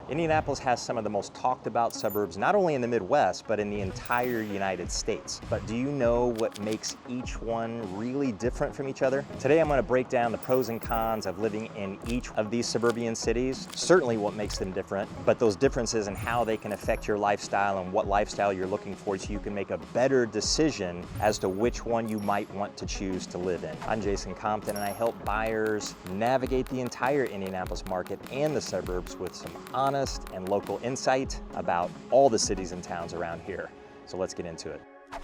Indianapolis has some of the most talked about suburbs, not only in the Midwest, but in the entire United States. But do you know what makes each one really different from each other? Today I'm going to break down the pros and cons of living in each of these suburban cities, certainly what makes them different, but those differences and how they can affect your lifestyle and what lifestyle you're looking for so you can make a better decision as to which one you might want to choose to live in. I'm Jason Compton and I help buyers navigate the entire Indianapolis market and the suburbs with some honest and local insight about all the cities and towns around here. So let's get into it.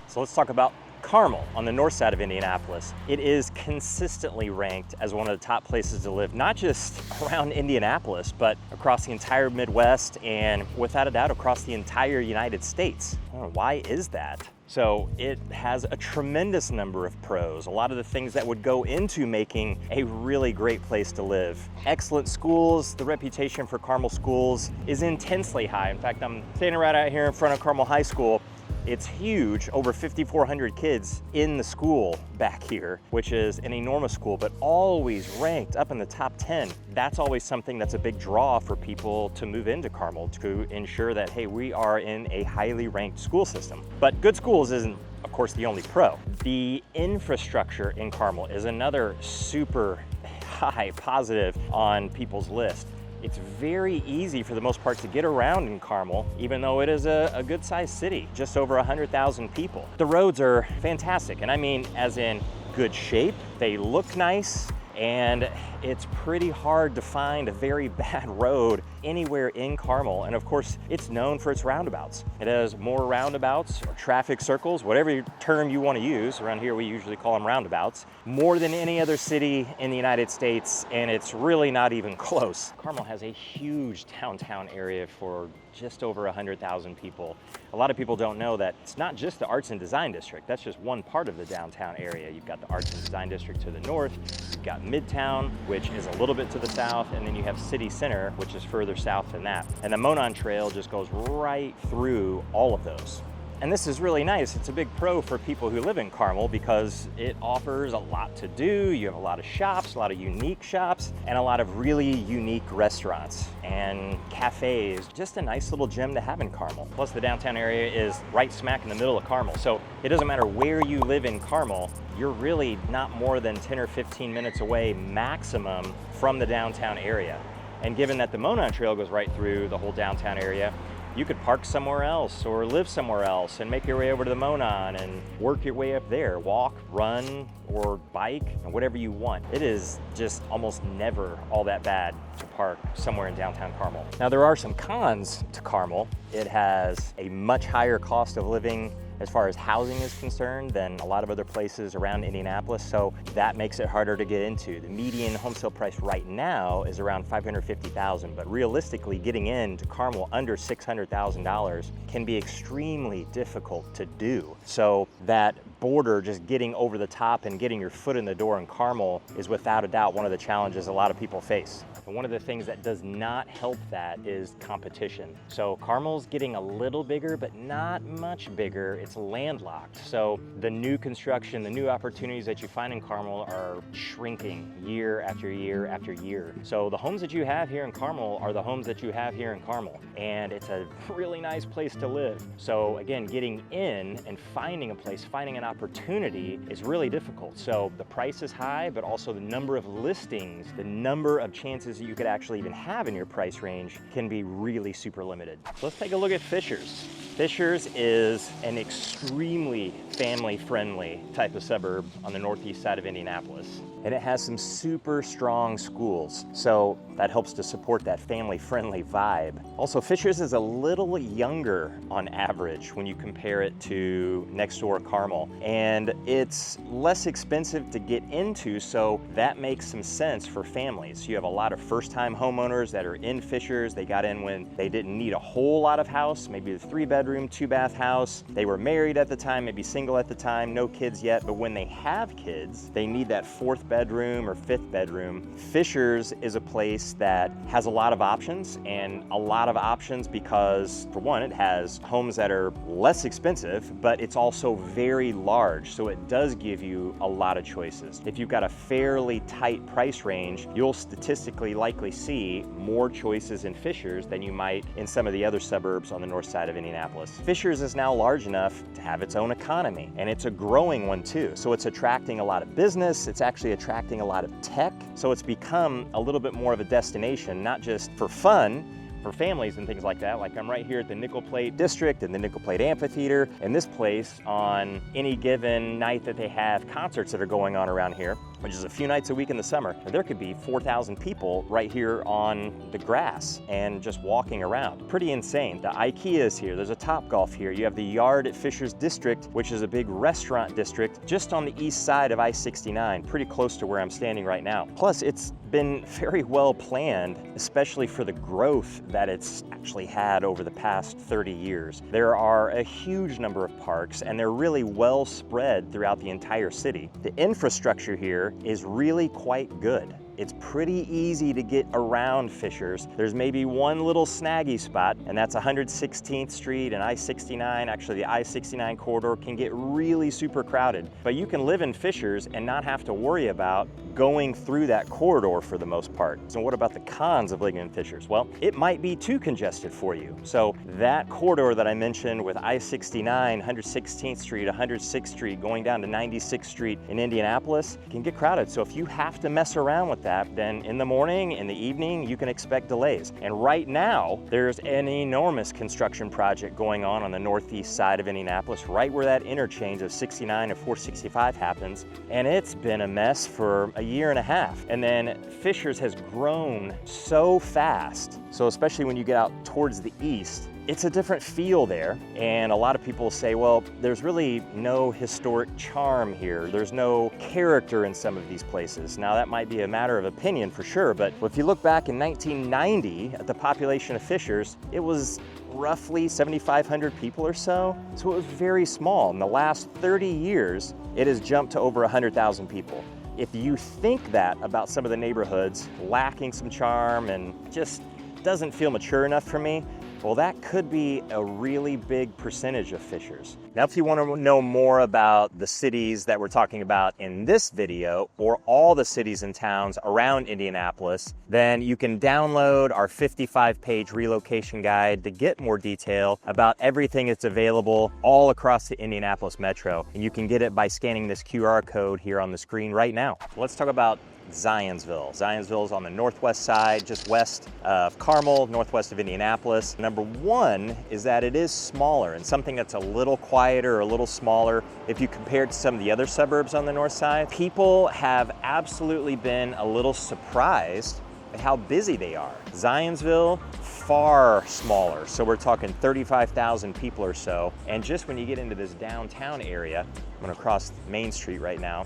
So let's talk about Carmel on the north side of Indianapolis. It is consistently ranked as one of the top places to live, not just around Indianapolis, but across the entire Midwest and without a doubt across the entire United States. I don't know, why is that? So it has a tremendous number of pros, a lot of the things that would go into making a really great place to live. Excellent schools, the reputation for Carmel schools is intensely high. In fact, I'm standing right out here in front of Carmel High School. It's huge, over 5,400 kids in the school back here, which is an enormous school, but always ranked up in the top 10. That's always something that's a big draw for people to move into Carmel, to ensure that, hey, we are in a highly ranked school system. But good schools isn't, of course, the only pro. The infrastructure in Carmel is another super high positive on people's list. It's very easy for the most part to get around in Carmel, even though it is a good-sized city, just over 100,000 people. The roads are fantastic, and I mean as in good shape. They look nice, and it's pretty hard to find a very bad road anywhere in Carmel. And of course, it's known for its roundabouts. It has more roundabouts or traffic circles, whatever term you want to use. Around here, we usually call them roundabouts, more than any other city in the United States, and it's really not even close. Carmel has a huge downtown area for just over 100,000 people. A lot of people don't know that it's not just the Arts and Design District. That's just one part of the downtown area. You've got the Arts and Design District to the north, you've got Midtown, which is a little bit to the south, and then you have City Center, which is further south than that. And the Monon Trail just goes right through all of those. And this is really nice. It's a big pro for people who live in Carmel because it offers a lot to do. You have a lot of shops, a lot of unique shops, and a lot of really unique restaurants and cafes. Just a nice little gem to have in Carmel. Plus the downtown area is right smack in the middle of Carmel. So it doesn't matter where you live in Carmel, you're really not more than 10 or 15 minutes away maximum from the downtown area. And given that the Monon Trail goes right through the whole downtown area, you could park somewhere else or live somewhere else and make your way over to the Monon and work your way up there, walk, run, or bike, and whatever you want. It is just almost never all that bad to park somewhere in downtown Carmel. Now there are some cons to Carmel. It has a much higher cost of living as far as housing is concerned than a lot of other places around Indianapolis, so that makes it harder to get into. The median home sale price right now is around $550,000, but realistically getting into Carmel under $600,000 can be extremely difficult to do. So that border, just getting over the top and getting your foot in the door in Carmel is without a doubt one of the challenges a lot of people face. And one of the things that does not help that is competition. So Carmel's getting a little bigger, but not much bigger. It's landlocked. So the new construction, the new opportunities that you find in Carmel are shrinking year after year after year. So the homes that you have here in Carmel are the homes that you have here in Carmel. And it's a really nice place to live. So again, getting in and finding a place, finding an opportunity is really difficult. So the price is high, but also the number of listings, the number of chances that you could actually even have in your price range can be really super limited. So let's take a look at Fishers. Fishers is an extremely family-friendly type of suburb on the northeast side of Indianapolis. And it has some super strong schools, so that helps to support that family-friendly vibe. Also, Fishers is a little younger on average when you compare it to next door Carmel, and it's less expensive to get into, so that makes some sense for families. You have a lot of first-time homeowners that are in Fishers. They got in when they didn't need a whole lot of house, maybe a 3-bedroom, 2-bath house. They were married at the time, maybe single at the time, no kids yet, but when they have kids, they need that 4th bedroom or 5th bedroom. Fishers is a place that has a lot of options, and a lot of options because, for one, it has homes that are less expensive, but it's also very large, so it does give you a lot of choices. If you've got a fairly tight price range, you'll statistically likely see more choices in Fishers than you might in some of the other suburbs on the north side of Indianapolis. Fishers is now large enough to have its own economy, and it's a growing one too. So it's attracting a lot of business, it's actually attracting a lot of tech, so it's become a little bit more of a destination, not just for fun, for families and things like that. Like I'm right here at the Nickel Plate District and the Nickel Plate Amphitheater, and this place on any given night that they have concerts that are going on around here, which is a few nights a week in the summer, there could be 4,000 people right here on the grass and just walking around. Pretty insane. The IKEA is here, there's a Topgolf here, you have the Yard at Fishers District, which is a big restaurant district just on the east side of I-69, pretty close to where I'm standing right now. Plus, it's been very well planned, especially for the growth that it's actually had over the past 30 years. There are a huge number of parks, and they're really well spread throughout the entire city. The infrastructure here is really quite good. It's pretty easy to get around Fishers. There's maybe one little snaggy spot, and that's 116th Street and I-69. Actually, the I-69 corridor can get really super crowded, but you can live in Fishers and not have to worry about going through that corridor for the most part. So what about the cons of living in Fishers? Well, it might be too congested for you. So that corridor that I mentioned with I-69, 116th Street, 106th Street, going down to 96th Street in Indianapolis can get crowded. So if you have to mess around with that, then in the morning, in the evening, you can expect delays. And right now, there's an enormous construction project going on the northeast side of Indianapolis, right where that interchange of 69 and 465 happens. And it's been a mess for a year and a half. And then Fishers has grown so fast. So especially when you get out towards the east, it's a different feel there, and a lot of people say, well, there's really no historic charm here. There's no character in some of these places. Now, that might be a matter of opinion for sure, but if you look back in 1990 at the population of Fishers, it was roughly 7,500 people or so. So it was very small. In the last 30 years, it has jumped to over 100,000 people. If you think that about some of the neighborhoods lacking some charm and just doesn't feel mature enough for me, well, that could be a really big percentage of Fishers. Now, if you want to know more about the cities that we're talking about in this video, or all the cities and towns around Indianapolis, then you can download our 55-page relocation guide to get more detail about everything that's available all across the Indianapolis metro. And you can get it by scanning this QR code here on the screen right now. Let's talk about Zionsville. Zionsville is on the northwest side, just west of Carmel, northwest of Indianapolis. Number one is that it is smaller, and something that's a little quieter or a little smaller if you compare it to some of the other suburbs on the north side. People have absolutely been a little surprised at how busy they are. Zionsville, far smaller, so we're talking 35,000 people or so. And just when you get into this downtown area, I'm gonna cross Main Street right now,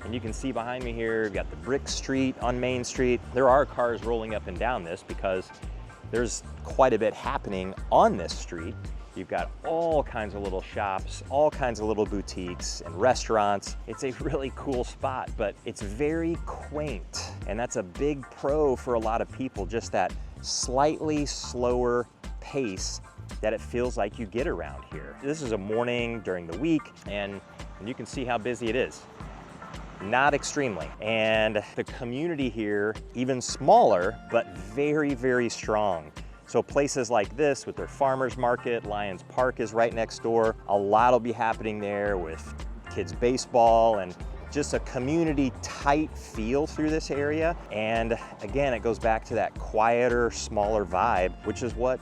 and you can see behind me here, we've got the Brick Street on Main Street. There are cars rolling up and down this because there's quite a bit happening on this street. You've got all kinds of little shops, all kinds of little boutiques and restaurants. It's a really cool spot, but it's very quaint. And that's a big pro for a lot of people, just that slightly slower pace that it feels like you get around here. This is a morning during the week, and you can see how busy it is. Not extremely. And the community here, even smaller, but very, very strong. So places like this with their farmers market, Lions Park is right next door. A lot will be happening there with kids baseball and just a community tight feel through this area. And again, it goes back to that quieter, smaller vibe, which is what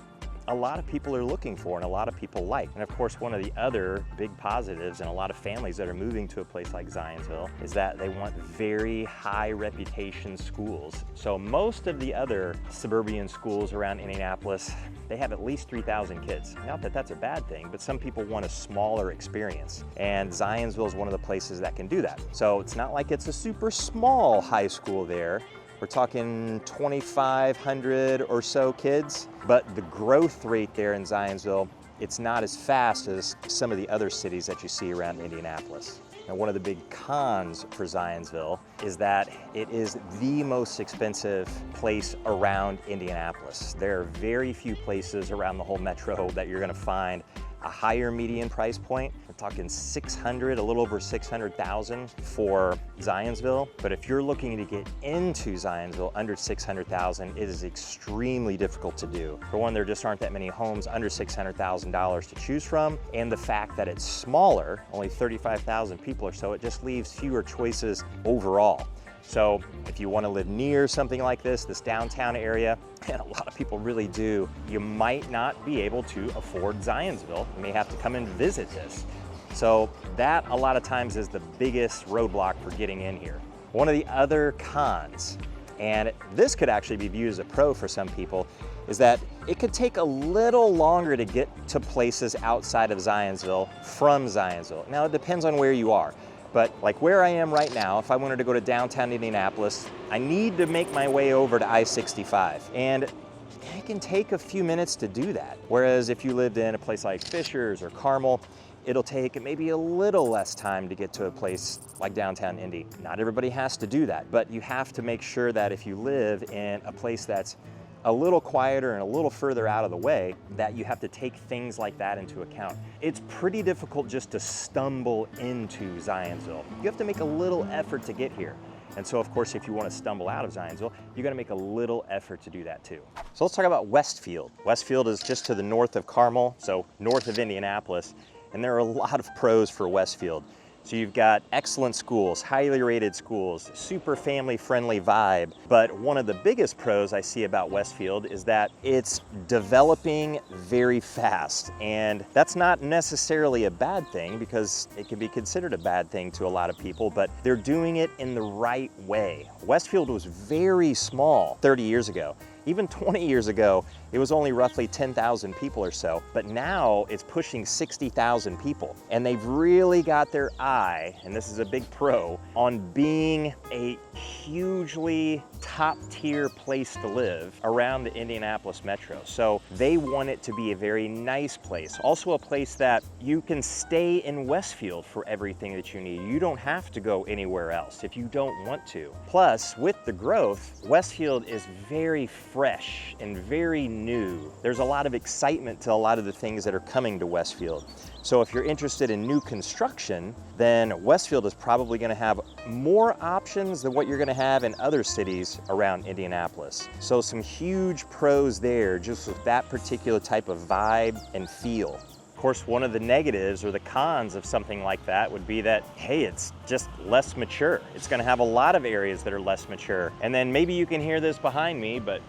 a lot of people are looking for and a lot of people like. And of course, one of the other big positives and a lot of families that are moving to a place like Zionsville is that they want very high reputation schools. So most of the other suburban schools around Indianapolis, they have at least 3,000 kids. Not that that's a bad thing, but some people want a smaller experience. And Zionsville is one of the places that can do that. So it's not like it's a super small high school there. We're talking 2,500 or so kids, but the growth rate there in Zionsville, it's not as fast as some of the other cities that you see around Indianapolis. Now, one of the big cons for Zionsville is that it is the most expensive place around Indianapolis. There are very few places around the whole metro that you're gonna find a higher median price point. We're talking 600, a little over 600,000 for Zionsville. But if you're looking to get into Zionsville under 600,000, it is extremely difficult to do. For one, there just aren't that many homes under $600,000 to choose from. And the fact that it's smaller, only 35,000 people or so, it just leaves fewer choices overall. So if you want to live near something like this downtown area, and a lot of people really do, you might not be able to afford Zionsville. You may have to come and visit this. So that a lot of times is the biggest roadblock for getting in here. One of the other cons, and this could actually be viewed as a pro for some people, is that it could take a little longer to get to places outside of Zionsville from Zionsville. Now it depends on where you are. But like where I am right now, if I wanted to go to downtown Indianapolis, I need to make my way over to I-65. And it can take a few minutes to do that. Whereas if you lived in a place like Fishers or Carmel, it'll take maybe a little less time to get to a place like downtown Indy. Not everybody has to do that, but you have to make sure that if you live in a place that's a little quieter and a little further out of the way, that you have to take things like that into account. It's pretty difficult just to stumble into Zionsville. You have to make a little effort to get here. And so of course, if you want to stumble out of Zionsville, you got to make a little effort to do that too. So let's talk about Westfield. Westfield is just to the north of Carmel, so north of Indianapolis, and there are a lot of pros for Westfield. So you've got excellent schools, highly rated schools, super family-friendly vibe. But one of the biggest pros I see about Westfield is that it's developing very fast. And that's not necessarily a bad thing, because it can be considered a bad thing to a lot of people, but they're doing it in the right way. Westfield was very small 30 years ago. Even 20 years ago, it was only roughly 10,000 people or so, but now it's pushing 60,000 people. And they've really got their eye, and this is a big pro, on being a hugely top-tier place to live around the Indianapolis metro. So they want it to be a very nice place. Also a place that you can stay in Westfield for everything that you need. You don't have to go anywhere else if you don't want to. Plus, with the growth, Westfield is very fresh and very new. There's a lot of excitement to a lot of the things that are coming to Westfield. So if you're interested in new construction, then Westfield is probably going to have more options than what you're going to have in other cities around Indianapolis. So some huge pros there, just with that particular type of vibe and feel. Of course, one of the negatives or the cons of something like that would be that, hey, it's just less mature. It's going to have a lot of areas that are less mature. And then maybe you can hear this behind me, but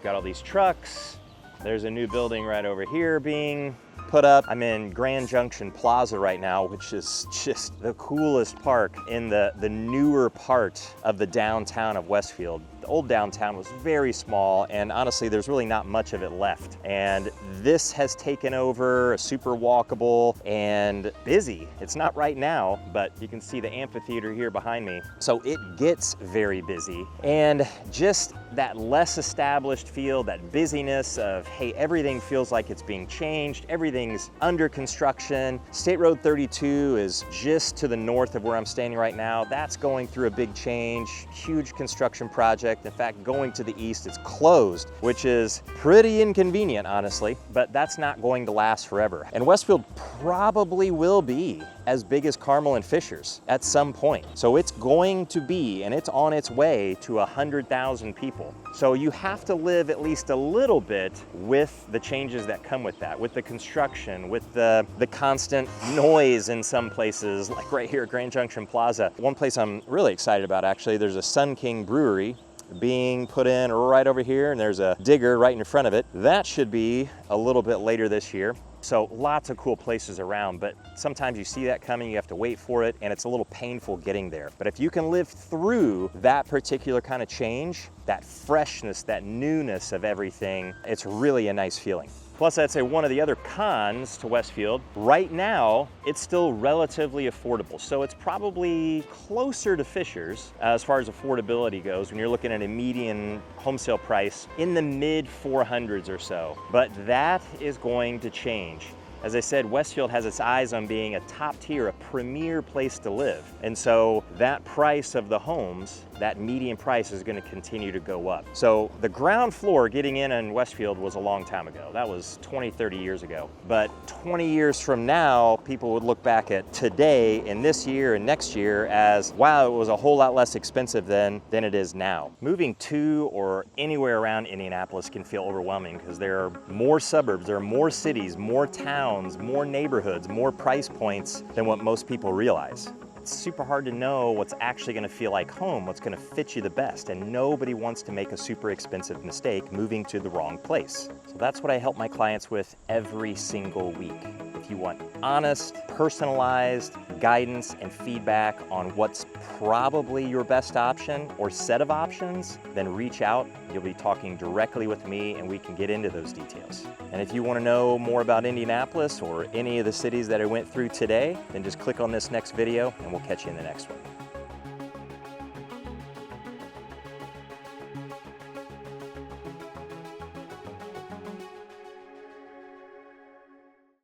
got all these trucks. There's a new building right over here being put up. I'm in Grand Junction Plaza right now, which is just the coolest park in the newer part of the downtown of Westfield. The old downtown was very small, and honestly, there's really not much of it left. And this has taken over, super walkable and busy. It's not right now, but you can see the amphitheater here behind me. So it gets very busy, and just that less established feel, that busyness of, hey, everything feels like it's being changed, everything's under construction. State Road 32 is just to the north of where I'm standing right now. That's going through a big change, huge construction project. In fact, going to the east, it's closed, which is pretty inconvenient, honestly, but that's not going to last forever. And Westfield probably will be as big as Carmel and Fishers at some point. So it's going to be, and it's on its way to 100,000 people. So you have to live at least a little bit with the changes that come with that, with the construction, with the constant noise in some places, like right here at Grand Junction Plaza. One place I'm really excited about, actually, there's a Sun King brewery being put in right over here, and there's a digger right in front of it. That should be a little bit later this year. So lots of cool places around, but sometimes you see that coming, you have to wait for it, and it's a little painful getting there. But if you can live through that particular kind of change, that freshness, that newness of everything, it's really a nice feeling. Plus, I'd say one of the other cons to Westfield, right now, it's still relatively affordable. So it's probably closer to Fishers as far as affordability goes when you're looking at a median home sale price in the mid 400s or so. But that is going to change. As I said, Westfield has its eyes on being a top tier, a premier place to live. And so that price of the homes, that median price is going to continue to go up. So the ground floor getting in Westfield was a long time ago. That was 20, 30 years ago. But 20 years from now, people would look back at today and this year and next year as, wow, it was a whole lot less expensive than it is now. Moving to or anywhere around Indianapolis can feel overwhelming because there are more suburbs, there are more cities, more towns, more neighborhoods, more price points than what most people realize. It's super hard to know what's actually going to feel like home, what's going to fit you the best, and nobody wants to make a super expensive mistake moving to the wrong place. So that's what I help my clients with every single week. If you want honest, personalized guidance and feedback on what's probably your best option or set of options, then reach out. You'll be talking directly with me and we can get into those details. And if you want to know more about Indianapolis or any of the cities that I went through today, then just click on this next video and we'll catch you in the next one.